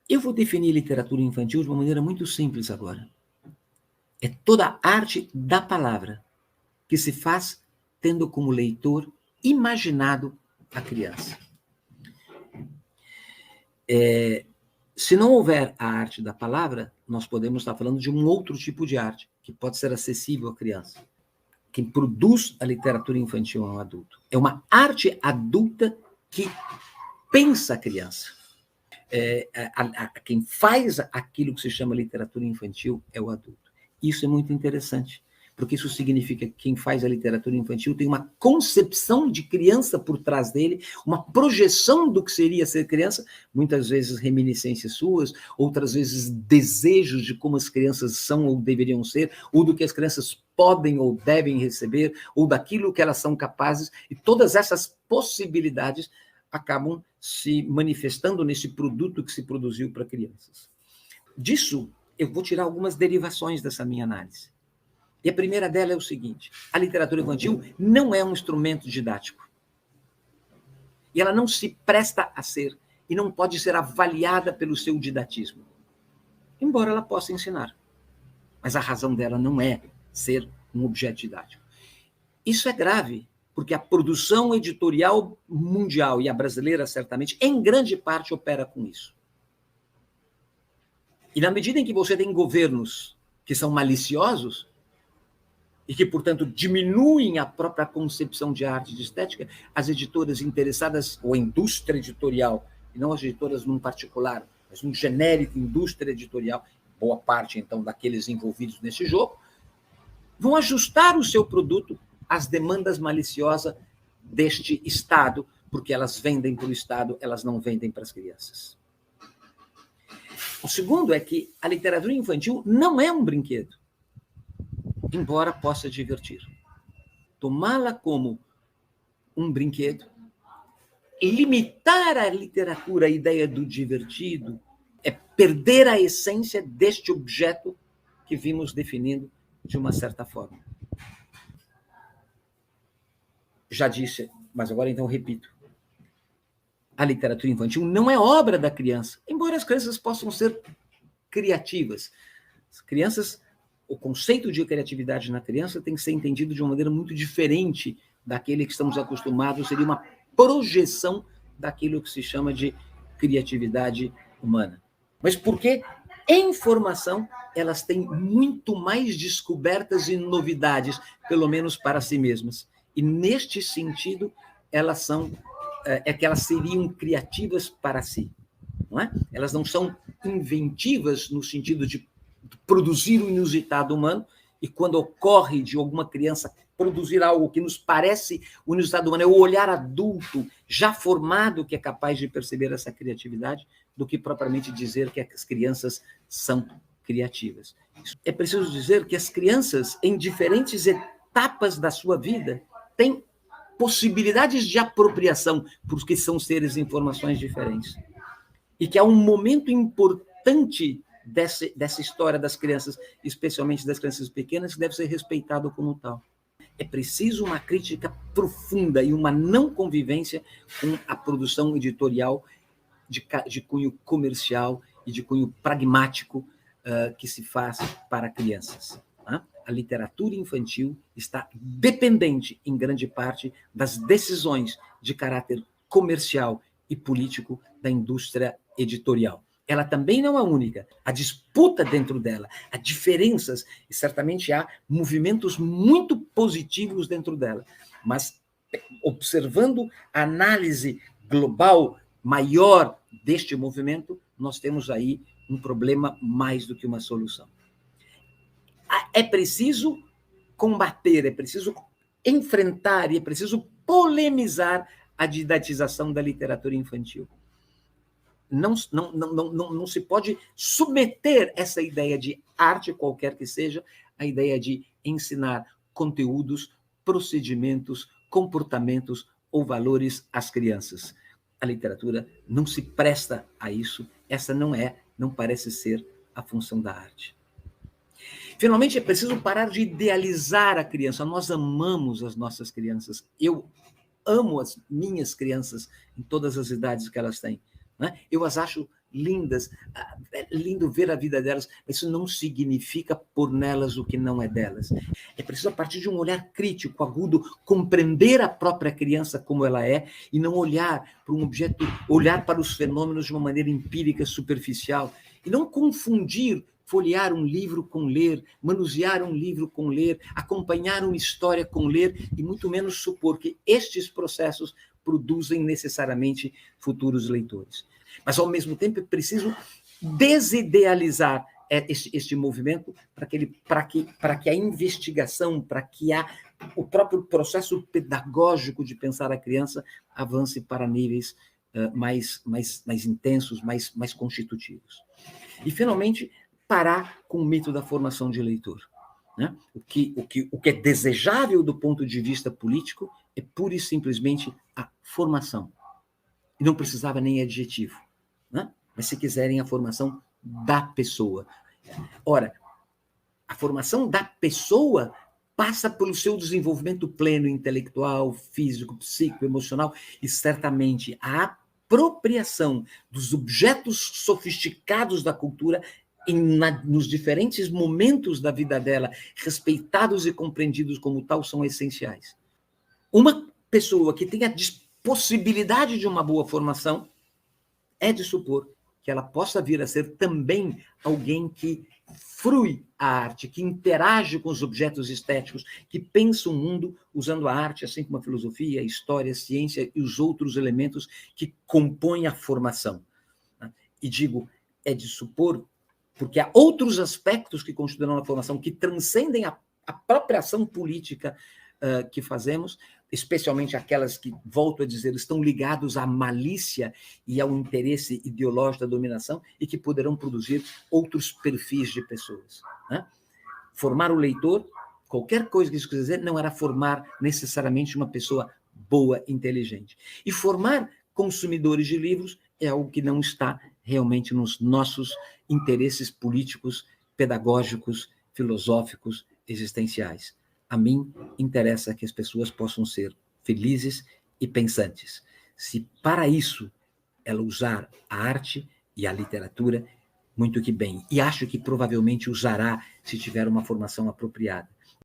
Eu vou definir literatura infantil de uma maneira muito simples agora. É toda a arte da palavra que se faz tendo como leitor imaginado a criança. Se não houver a arte da palavra, nós podemos estar falando de um outro tipo de arte, que pode ser acessível à criança. Quem produz a literatura infantil é um adulto. É uma arte adulta que pensa a criança. Quem faz aquilo que se chama literatura infantil é o adulto. Isso é muito interessante, porque isso significa que quem faz a literatura infantil tem uma concepção de criança por trás dele, uma projeção do que seria ser criança, muitas vezes reminiscências suas, outras vezes desejos de como as crianças são ou deveriam ser, ou do que as crianças podem ou devem receber, ou daquilo que elas são capazes, e todas essas possibilidades acabam se manifestando nesse produto que se produziu para crianças. Disso, eu vou tirar algumas derivações dessa minha análise. E a primeira dela é o seguinte: a literatura infantil não é um instrumento didático. E ela não se presta a ser, e não pode ser avaliada pelo seu didatismo. Embora ela possa ensinar. Mas a razão dela não é ser um objeto didático. Isso é grave, porque a produção editorial mundial, e a brasileira certamente, em grande parte opera com isso. E na medida em que você tem governos que são maliciosos, e que, portanto, diminuem a própria concepção de arte e de estética, as editoras interessadas, ou a indústria editorial, e não as editoras num particular, mas num genérico indústria editorial, boa parte, então, daqueles envolvidos nesse jogo, vão ajustar o seu produto às demandas maliciosas deste Estado, porque elas vendem para o Estado, elas não vendem para as crianças. O segundo é que a literatura infantil não é um brinquedo, embora possa divertir. Tomá-la como um brinquedo, limitar a literatura à ideia do divertido, é perder a essência deste objeto que vimos definindo de uma certa forma. Já disse, mas agora então repito. A literatura infantil não é obra da criança, embora as crianças possam ser criativas. As crianças, o conceito de criatividade na criança tem que ser entendido de uma maneira muito diferente daquele que estamos acostumados, seria uma projeção daquilo que se chama de criatividade humana. Mas porque, em formação, elas têm muito mais descobertas e novidades, pelo menos para si mesmas. E, neste sentido, elas são que elas seriam criativas para si. Não é? Elas não são inventivas no sentido de produzir o inusitado humano, e quando ocorre de alguma criança produzir algo que nos parece o inusitado humano, é o olhar adulto, já formado, que é capaz de perceber essa criatividade, do que propriamente dizer que as crianças são criativas. É preciso dizer que as crianças, em diferentes etapas da sua vida, têm possibilidades de apropriação, porque são seres em formações diferentes. E que há um momento importante dessa história das crianças, especialmente das crianças pequenas, que deve ser respeitado como tal. É preciso uma crítica profunda e uma não convivência com a produção editorial de cunho comercial e de cunho pragmático que se faz para crianças. A literatura infantil está dependente, em grande parte, das decisões de caráter comercial e político da indústria editorial. Ela também não é única. Há disputa dentro dela, há diferenças, e certamente há movimentos muito positivos dentro dela. Mas, observando a análise global maior deste movimento, nós temos aí um problema mais do que uma solução. É preciso combater, é preciso enfrentar e é preciso polemizar a didatização da literatura infantil. Não se pode submeter essa ideia de arte, qualquer que seja, à ideia de ensinar conteúdos, procedimentos, comportamentos ou valores às crianças. A literatura não se presta a isso, essa não parece ser a função da arte. Finalmente, é preciso parar de idealizar a criança. Nós amamos as nossas crianças. Eu amo as minhas crianças em todas as idades que elas têm. Né? Eu as acho lindas, é lindo ver a vida delas, mas isso não significa pôr nelas o que não é delas. É preciso, a partir de um olhar crítico, agudo, compreender a própria criança como ela é e não olhar para um objeto, olhar para os fenômenos de uma maneira empírica, superficial, e não confundir folhear um livro com ler, manusear um livro com ler, acompanhar uma história com ler, e muito menos supor que estes processos produzem necessariamente futuros leitores. Mas, ao mesmo tempo, é preciso desidealizar este movimento para que a investigação, para que o próprio processo pedagógico de pensar a criança avance para níveis mais intensos, mais constitutivos. E, finalmente, parar com o mito da formação de leitor. Né? O que é desejável do ponto de vista político é pura e simplesmente a formação. E não precisava nem adjetivo. Né? Mas, se quiserem, a formação da pessoa. Ora, a formação da pessoa passa pelo seu desenvolvimento pleno, intelectual, físico, psíquico, emocional, e certamente a apropriação dos objetos sofisticados da cultura nos diferentes momentos da vida dela, respeitados e compreendidos como tal, são essenciais. Uma pessoa que tem a possibilidade de uma boa formação é de supor que ela possa vir a ser também alguém que frui a arte, que interage com os objetos estéticos, que pensa o mundo usando a arte, assim como a filosofia, a história, a ciência e os outros elementos que compõem a formação. E digo, é de supor, porque há outros aspectos que consideram a formação que transcendem a própria ação política que fazemos, especialmente aquelas que, volto a dizer, estão ligados à malícia e ao interesse ideológico da dominação e que poderão produzir outros perfis de pessoas. Né? Formar o leitor, qualquer coisa que isso quiser dizer, não era formar necessariamente uma pessoa boa, inteligente. E formar consumidores de livros é algo que não está realmente nos nossos interesses políticos, pedagógicos, filosóficos, existenciais. A mim interessa que as pessoas possam ser felizes e pensantes. Se para isso ela usar a arte e a literatura, muito que bem. E acho que provavelmente usará se tiver uma formação apropriada.